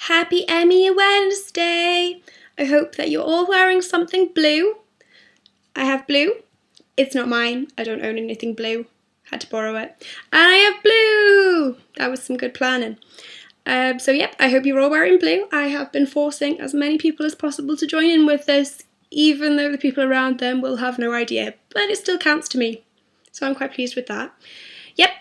Happy Emmy Awareness Day! I hope that you're all wearing something blue. I have blue. It's not mine. I don't own anything blue. Had to borrow it. And I have blue! That was some good planning. I hope you're all wearing blue. I have been forcing as many people as possible to join in with this, even though the people around them will have no idea. But it still counts to me. So I'm quite pleased with that.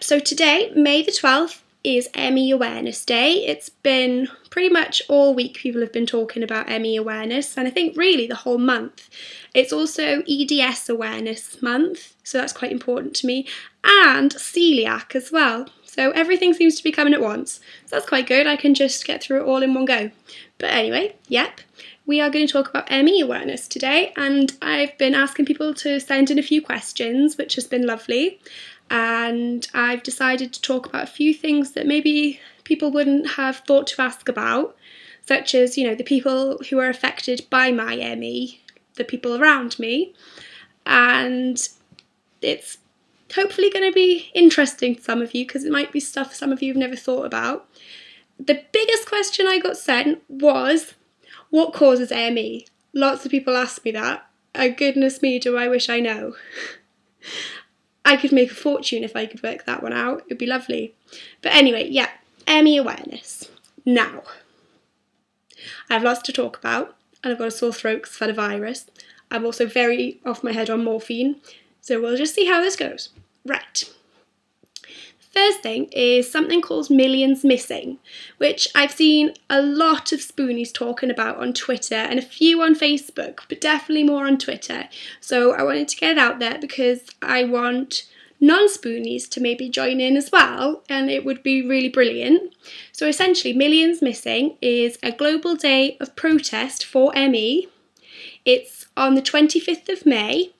So today, May the 12th, is Emmy Awareness Day. It's been pretty much all week people have been talking about Emmy awareness, and I think really the whole month. It's also EDS Awareness Month, so that's quite important to me, and celiac as well. So everything seems to be coming at once. So that's quite good. I can just get through it all in one go. But anyway, we are going to talk about Emmy awareness today, and I've been asking people to send in a few questions, which has been lovely. And I've decided to talk about a few things that maybe people wouldn't have thought to ask about, such as, the people who are affected by my ME, the people around me, and it's hopefully going to be interesting to some of you because it might be stuff some of you have never thought about. The biggest question I got sent was, what causes ME? Lots of people ask me that. Oh, goodness me, do I wish I know. I could make a fortune if I could work that one out. It'd be lovely. But anyway, Emmy awareness. Now, I have lots to talk about, and I've got a sore throat because I've had a virus. I'm also very off my head on morphine, so we'll just see how this goes. Right. First thing is something called Millions Missing, which I've seen a lot of spoonies talking about on Twitter and a few on Facebook, but definitely more on Twitter. So I wanted to get it out there because I want non-spoonies to maybe join in as well, and it would be really brilliant. So essentially, Millions Missing is a global day of protest for ME. It's on the 25th of May.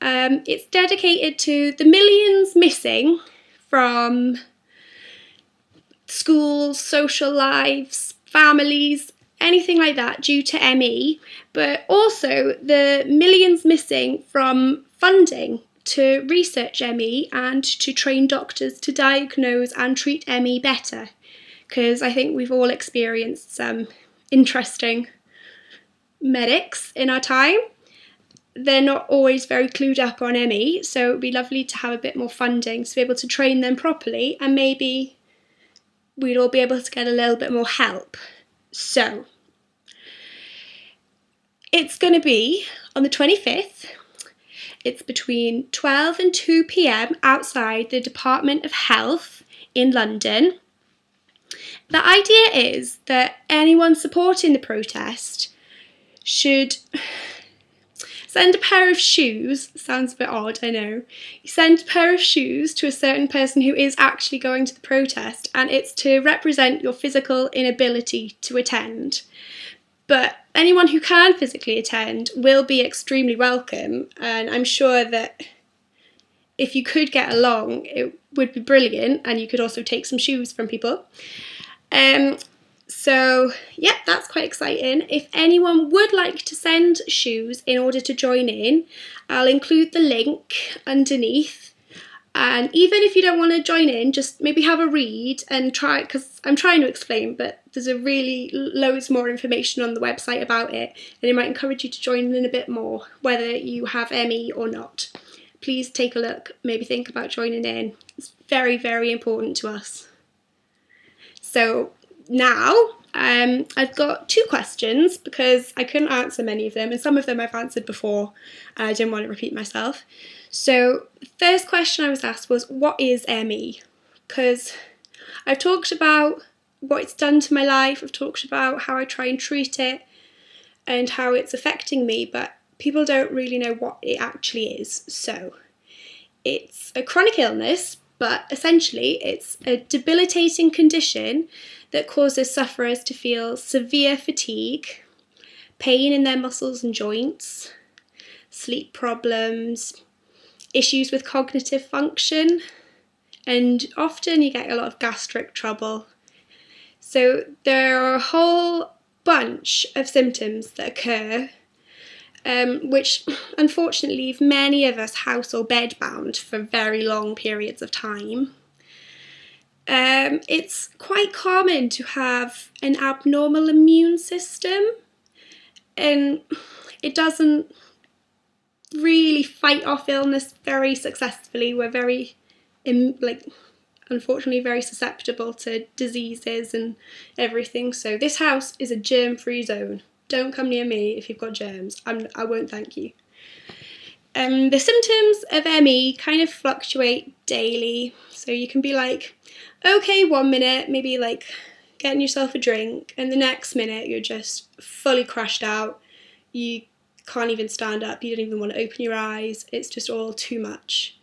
It's dedicated to the millions missing from schools, social lives, families, anything like that due to ME, but also the millions missing from funding to research ME and to train doctors to diagnose and treat ME better, because I think we've all experienced some interesting medics in our time. They're not always very clued up on ME, so it would be lovely to have a bit more funding to be able to train them properly, and maybe we'd all be able to get a little bit more help. So, it's going to be on the 25th. It's between 12 and 2 p.m. outside the Department of Health in London. The idea is that anyone supporting the protest should send a pair of shoes. Sounds a bit odd, I know. You send a pair of shoes to a certain person who is actually going to the protest, and it's to represent your physical inability to attend. But anyone who can physically attend will be extremely welcome, and I'm sure that if you could get along, it would be brilliant, and you could also take some shoes from people. That's quite exciting. If anyone would like to send shoes in order to join in, I'll include the link underneath. And even if you don't want to join in, just maybe have a read and try, because I'm trying to explain, but there's a really loads more information on the website about it, and it might encourage you to join in a bit more, whether you have ME or not. Please take a look, maybe think about joining in. It's very, very important to us. So now, I've got 2 questions because I couldn't answer many of them, and some of them I've answered before and I didn't want to repeat myself. So the first question I was asked was, what is ME? Because I've talked about what it's done to my life, I've talked about how I try and treat it and how it's affecting me, but people don't really know what it actually is. So it's a chronic illness, but essentially it's a debilitating condition that causes sufferers to feel severe fatigue, pain in their muscles and joints, sleep problems, issues with cognitive function, and often you get a lot of gastric trouble. So there are a whole bunch of symptoms that occur, which unfortunately leave many of us house or bed bound for very long periods of time. It's quite common to have an abnormal immune system, and it doesn't really fight off illness very successfully. We're very, unfortunately, very susceptible to diseases and everything. So this house is a germ-free zone. Don't come near me if you've got germs. I won't thank you. The symptoms of ME kind of fluctuate daily. So you can be like, okay, 1 minute, maybe like getting yourself a drink, and the next minute you're just fully crashed out. You can't even stand up, you don't even want to open your eyes, it's just all too much.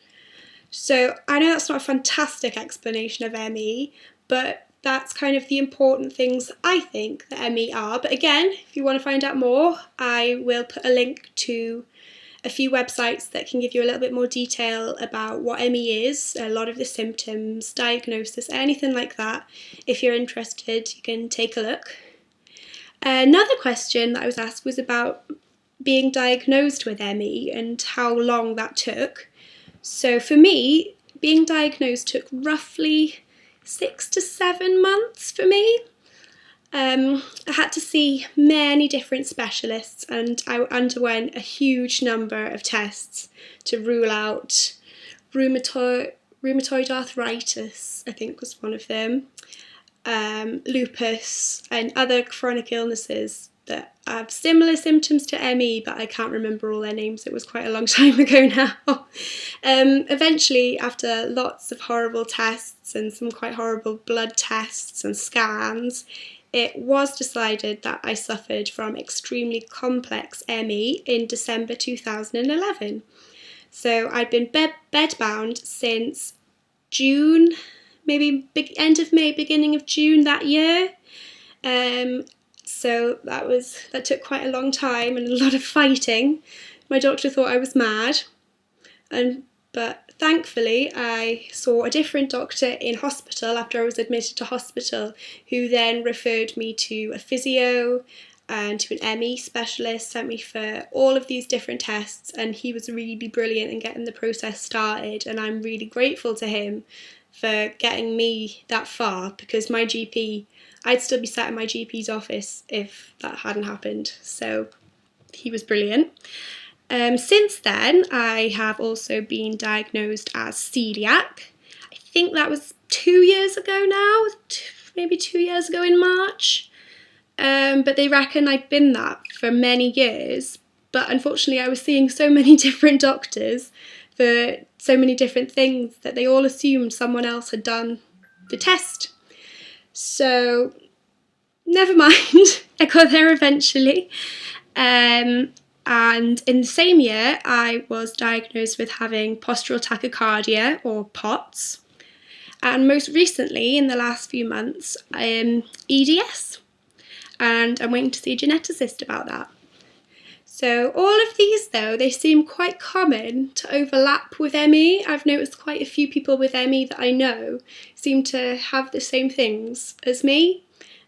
So I know that's not a fantastic explanation of ME, but that's kind of the important things I think that ME are. But again, if you want to find out more, I will put a link to a few websites that can give you a little bit more detail about what ME is, a lot of the symptoms, diagnosis, anything like that. If you're interested, you can take a look. Another question that I was asked was about being diagnosed with ME and how long that took. So for me, being diagnosed took roughly 6 to 7 months for me. I had to see many different specialists, and I underwent a huge number of tests to rule out rheumatoid arthritis, I think was one of them, lupus and other chronic illnesses that have similar symptoms to ME, but I can't remember all their names. It was quite a long time ago now. Eventually, after lots of horrible tests and some quite horrible blood tests and scans, it was decided that I suffered from extremely complex ME in December 2011. So I'd been bedbound since June, maybe end of May, beginning of June that year. So that took quite a long time and a lot of fighting. My doctor thought I was mad, but thankfully I saw a different doctor in hospital after I was admitted to hospital, who then referred me to a physio and to an ME specialist, sent me for all of these different tests, and he was really brilliant in getting the process started, and I'm really grateful to him for getting me that far, because my GP, I'd still be sat in my GP's office if that hadn't happened. So he was brilliant. Since then, I have also been diagnosed as celiac. I think that was 2 years ago now, maybe 2 years ago in March. But they reckon I've been that for many years. But unfortunately, I was seeing so many different doctors for so many different things that they all assumed someone else had done the test. So, never mind, I got there eventually. And in the same year, I was diagnosed with having postural tachycardia, or POTS. And most recently, in the last few months, EDS. And I'm waiting to see a geneticist about that. So all of these, though, they seem quite common to overlap with ME. I've noticed quite a few people with ME that I know seem to have the same things as me.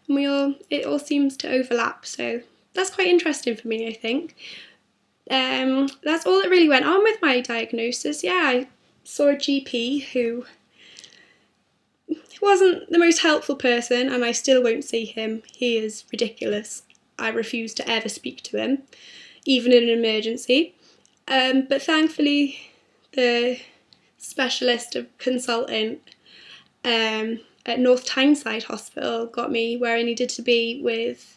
And it all seems to overlap. So that's quite interesting for me, I think. That's all that really went on with my diagnosis. Yeah, I saw a GP who wasn't the most helpful person, and I still won't see him. He is ridiculous. I refuse to ever speak to him, even in an emergency. But thankfully, the specialist consultant at North Tyneside Hospital got me where I needed to be with,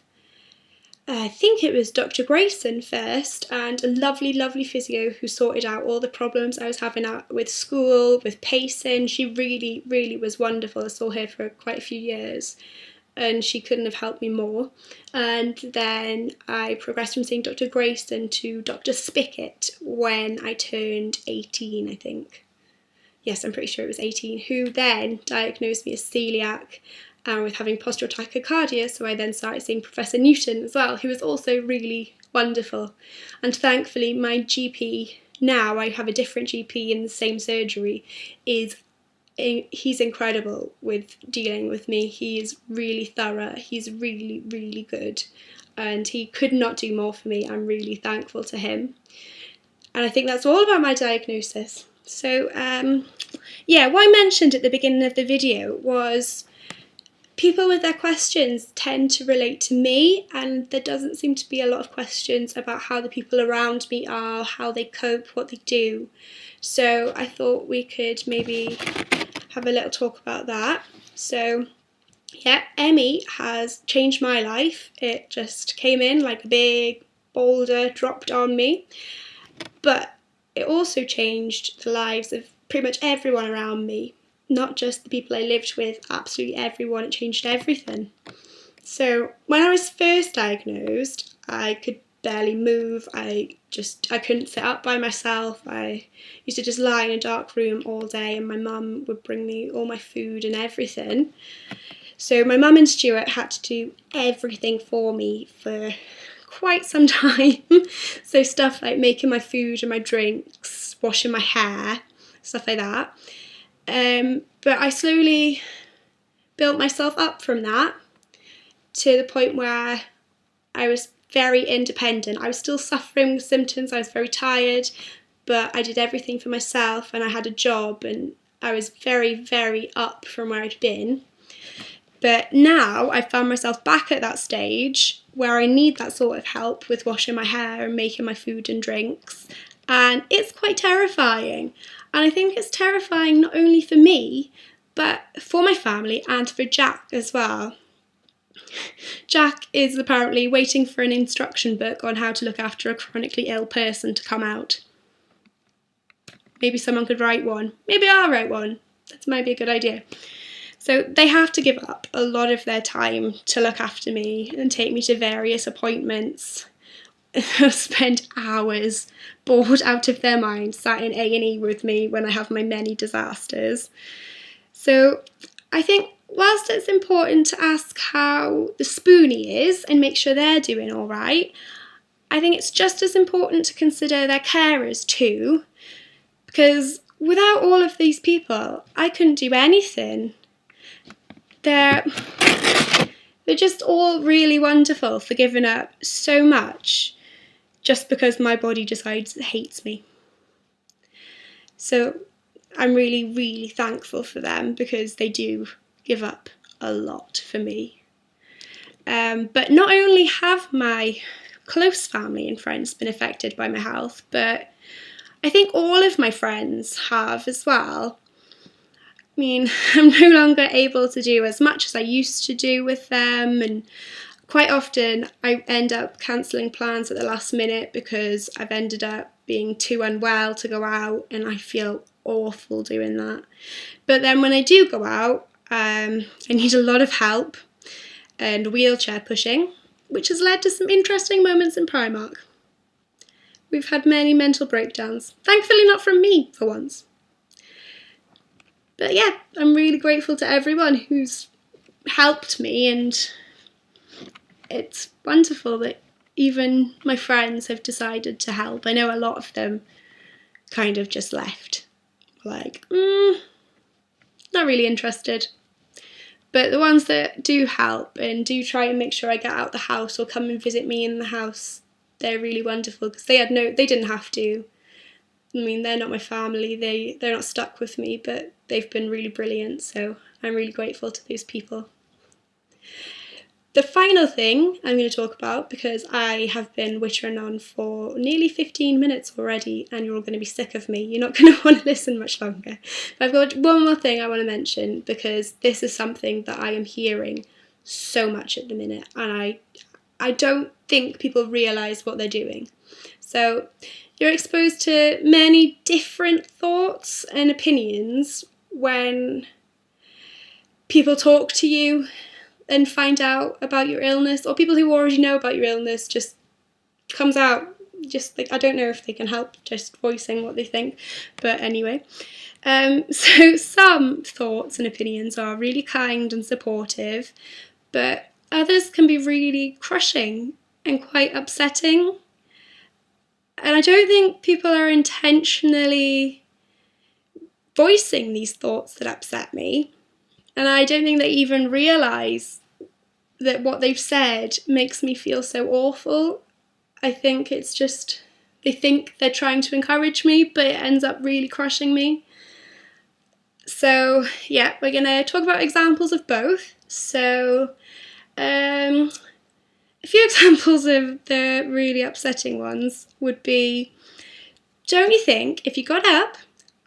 I think it was Dr. Grayson first, and a lovely, lovely physio who sorted out all the problems I was having with school, with pacing. She really, really was wonderful. I saw her for quite a few years, and she couldn't have helped me more. And then I progressed from seeing Dr. Grayson to Dr. Spickett when I turned 18, I think. Yes, I'm pretty sure it was 18, who then diagnosed me as celiac and with having postural tachycardia. So I then started seeing Professor Newton as well, who was also really wonderful. And thankfully my GP, now I have a different GP in the same surgery, he's incredible with dealing with me. He is really thorough, he's really, really good, and he could not do more for me. I'm really thankful to him. And I think that's all about my diagnosis. So yeah, what I mentioned at the beginning of the video was people with their questions tend to relate to me, and there doesn't seem to be a lot of questions about how the people around me are, how they cope, what they do. So I thought we could maybe have a little talk about that. So yeah, Emmy has changed my life. It just came in like a big boulder, dropped on me. But it also changed the lives of pretty much everyone around me. Not just the people I lived with, absolutely everyone. It changed everything. So when I was first diagnosed, I could barely move. I couldn't sit up by myself. I used to just lie in a dark room all day, and my mum would bring me all my food and everything. So my mum and Stuart had to do everything for me for quite some time. So stuff like making my food and my drinks, washing my hair, stuff like that. But I slowly built myself up from that to the point where I was very independent. I was still suffering with symptoms. I was very tired, but I did everything for myself, and I had a job, and I was very, very up from where I'd been. But now I found myself back at that stage where I need that sort of help with washing my hair and making my food and drinks. And it's quite terrifying. And I think it's terrifying not only for me, but for my family and for Jack as well. Jack is apparently waiting for an instruction book on how to look after a chronically ill person to come out. Maybe someone could write one. Maybe I'll write one. That might be a good idea. So they have to give up a lot of their time to look after me and take me to various appointments. They'll spend hours bored out of their minds sat in A&E with me when I have my many disasters. So I think whilst it's important to ask how the spoonie is and make sure they're doing all right, I think it's just as important to consider their carers too, because without all of these people, I couldn't do anything. They're just all really wonderful for giving up so much just because my body decides it hates me. So I'm really, really thankful for them because they do give up a lot for me. But not only have my close family and friends been affected by my health, but I think all of my friends have as well. I mean, I'm no longer able to do as much as I used to do with them, and quite often I end up cancelling plans at the last minute because I've ended up being too unwell to go out, and I feel awful doing that. But then when I do go out, I need a lot of help and wheelchair pushing, which has led to some interesting moments in Primark. We've had many mental breakdowns, thankfully not from me for once. But yeah, I'm really grateful to everyone who's helped me, and it's wonderful that even my friends have decided to help. I know a lot of them kind of just left, like, not really interested. But the ones that do help and do try and make sure I get out the house or come and visit me in the house, they're really wonderful because they didn't have to. I mean, they're not my family, they're not stuck with me, but they've been really brilliant, so I'm really grateful to those people. The final thing I'm going to talk about, because I have been wittering on for nearly 15 minutes already and you're all going to be sick of me, you're not going to want to listen much longer. But I've got one more thing I want to mention, because this is something that I am hearing so much at the minute, and I don't think people realise what they're doing. So you're exposed to many different thoughts and opinions when people talk to you and find out about your illness, or people who already know about your illness just comes out, just like, I don't know if they can help just voicing what they think, but anyway. So some thoughts and opinions are really kind and supportive, but others can be really crushing and quite upsetting. And I don't think people are intentionally voicing these thoughts that upset me. And I don't think they even realise that what they've said makes me feel so awful. I think it's just they think they're trying to encourage me, but it ends up really crushing me. So yeah, we're going to talk about examples of both. So a few examples of the really upsetting ones would be, don't you think if you got up,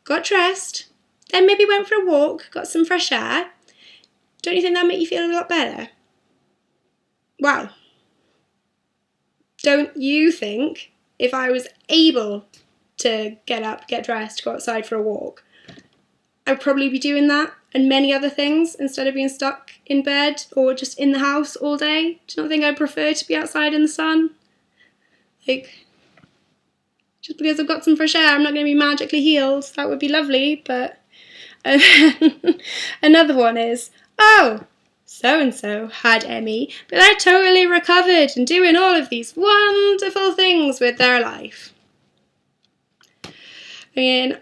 got dressed, then maybe went for a walk, got some fresh air, don't you think that'd make you feel a lot better? Wow. Don't you think if I was able to get up, get dressed, go outside for a walk, I'd probably be doing that and many other things instead of being stuck in bed or just in the house all day? Do you not think I'd prefer to be outside in the sun? Like, just because I've got some fresh air, I'm not going to be magically healed. That would be lovely, but... Another one is, oh, so-and-so had ME, but they're totally recovered and doing all of these wonderful things with their life. I mean,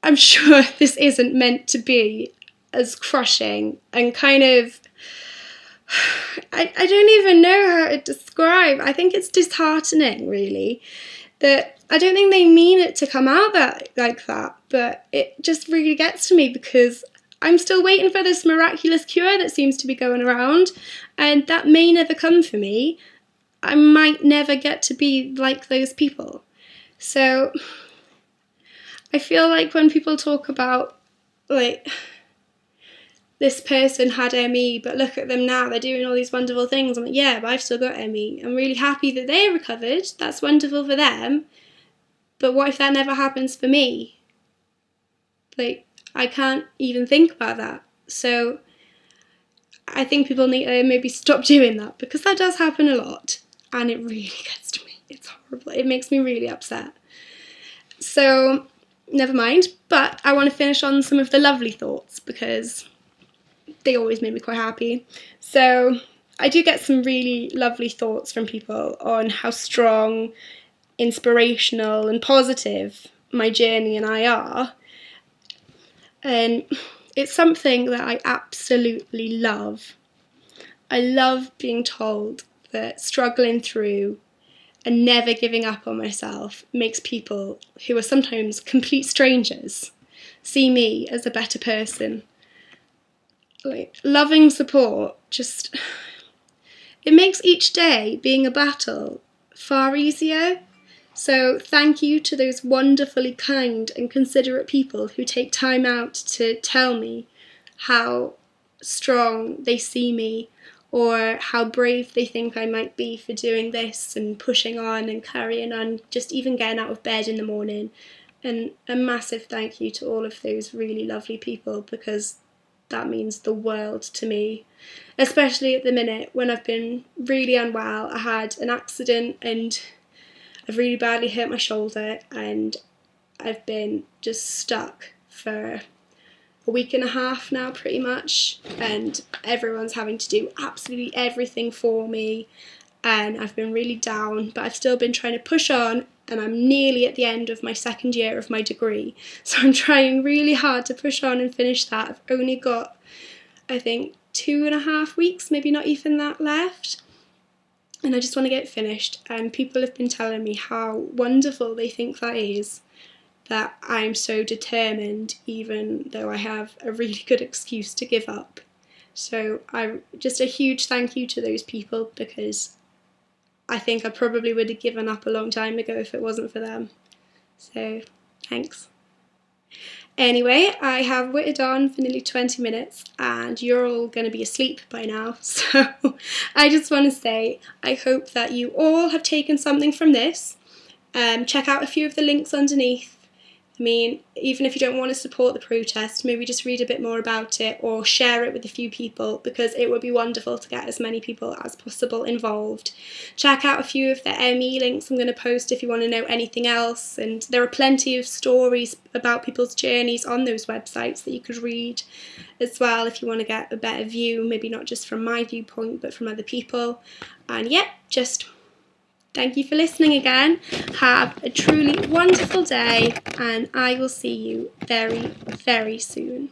I'm sure this isn't meant to be as crushing and kind of, I don't even know how to describe. I think it's disheartening, really, that I don't think they mean it to come out like that, but it just really gets to me because I'm still waiting for this miraculous cure that seems to be going around, and that may never come for me. I might never get to be like those people. So I feel like when people talk about, like, this person had ME, but look at them now, they're doing all these wonderful things. I'm like, yeah, but I've still got ME. I'm really happy that they recovered. That's wonderful for them. But what if that never happens for me? Like, I can't even think about that. So I think people need to maybe stop doing that, because that does happen a lot. And it really gets to me. It's horrible. It makes me really upset. So never mind. But I want to finish on some of the lovely thoughts, because they always make me quite happy. So I do get some really lovely thoughts from people on how strong, inspirational and positive my journey and I are. And it's something that I absolutely love. I love being told that struggling through and never giving up on myself makes people who are sometimes complete strangers see me as a better person. Like, loving support just, it makes each day being a battle far easier. So thank you to those wonderfully kind and considerate people who take time out to tell me how strong they see me, or how brave they think I might be for doing this and pushing on and carrying on, just even getting out of bed in the morning. And a massive thank you to all of those really lovely people, because that means the world to me, especially at the minute when I've been really unwell. I had an accident and I've really badly hurt my shoulder, and I've been just stuck for a week and a half now, pretty much, and everyone's having to do absolutely everything for me, and I've been really down, but I've still been trying to push on, and I'm nearly at the end of my second year of my degree, so I'm trying really hard to push on and finish that. I've only got, I think, 2.5 weeks, maybe not even that, left. And I just want to get it finished, and people have been telling me how wonderful they think that is, that I'm so determined even though I have a really good excuse to give up. So just a huge thank you to those people, because I think I probably would have given up a long time ago if it wasn't for them. So thanks. Anyway, I have whittled on for nearly 20 minutes and you're all going to be asleep by now, so I just want to say I hope that you all have taken something from this. Check out a few of the links underneath. I mean, even if you don't want to support the protest, maybe just read a bit more about it or share it with a few people, because it would be wonderful to get as many people as possible involved. Check out a few of the ME links I'm going to post if you want to know anything else, and there are plenty of stories about people's journeys on those websites that you could read as well if you want to get a better view, maybe not just from my viewpoint but from other people. And yeah, just thank you for listening again. Have a truly wonderful day, and I will see you very, very soon.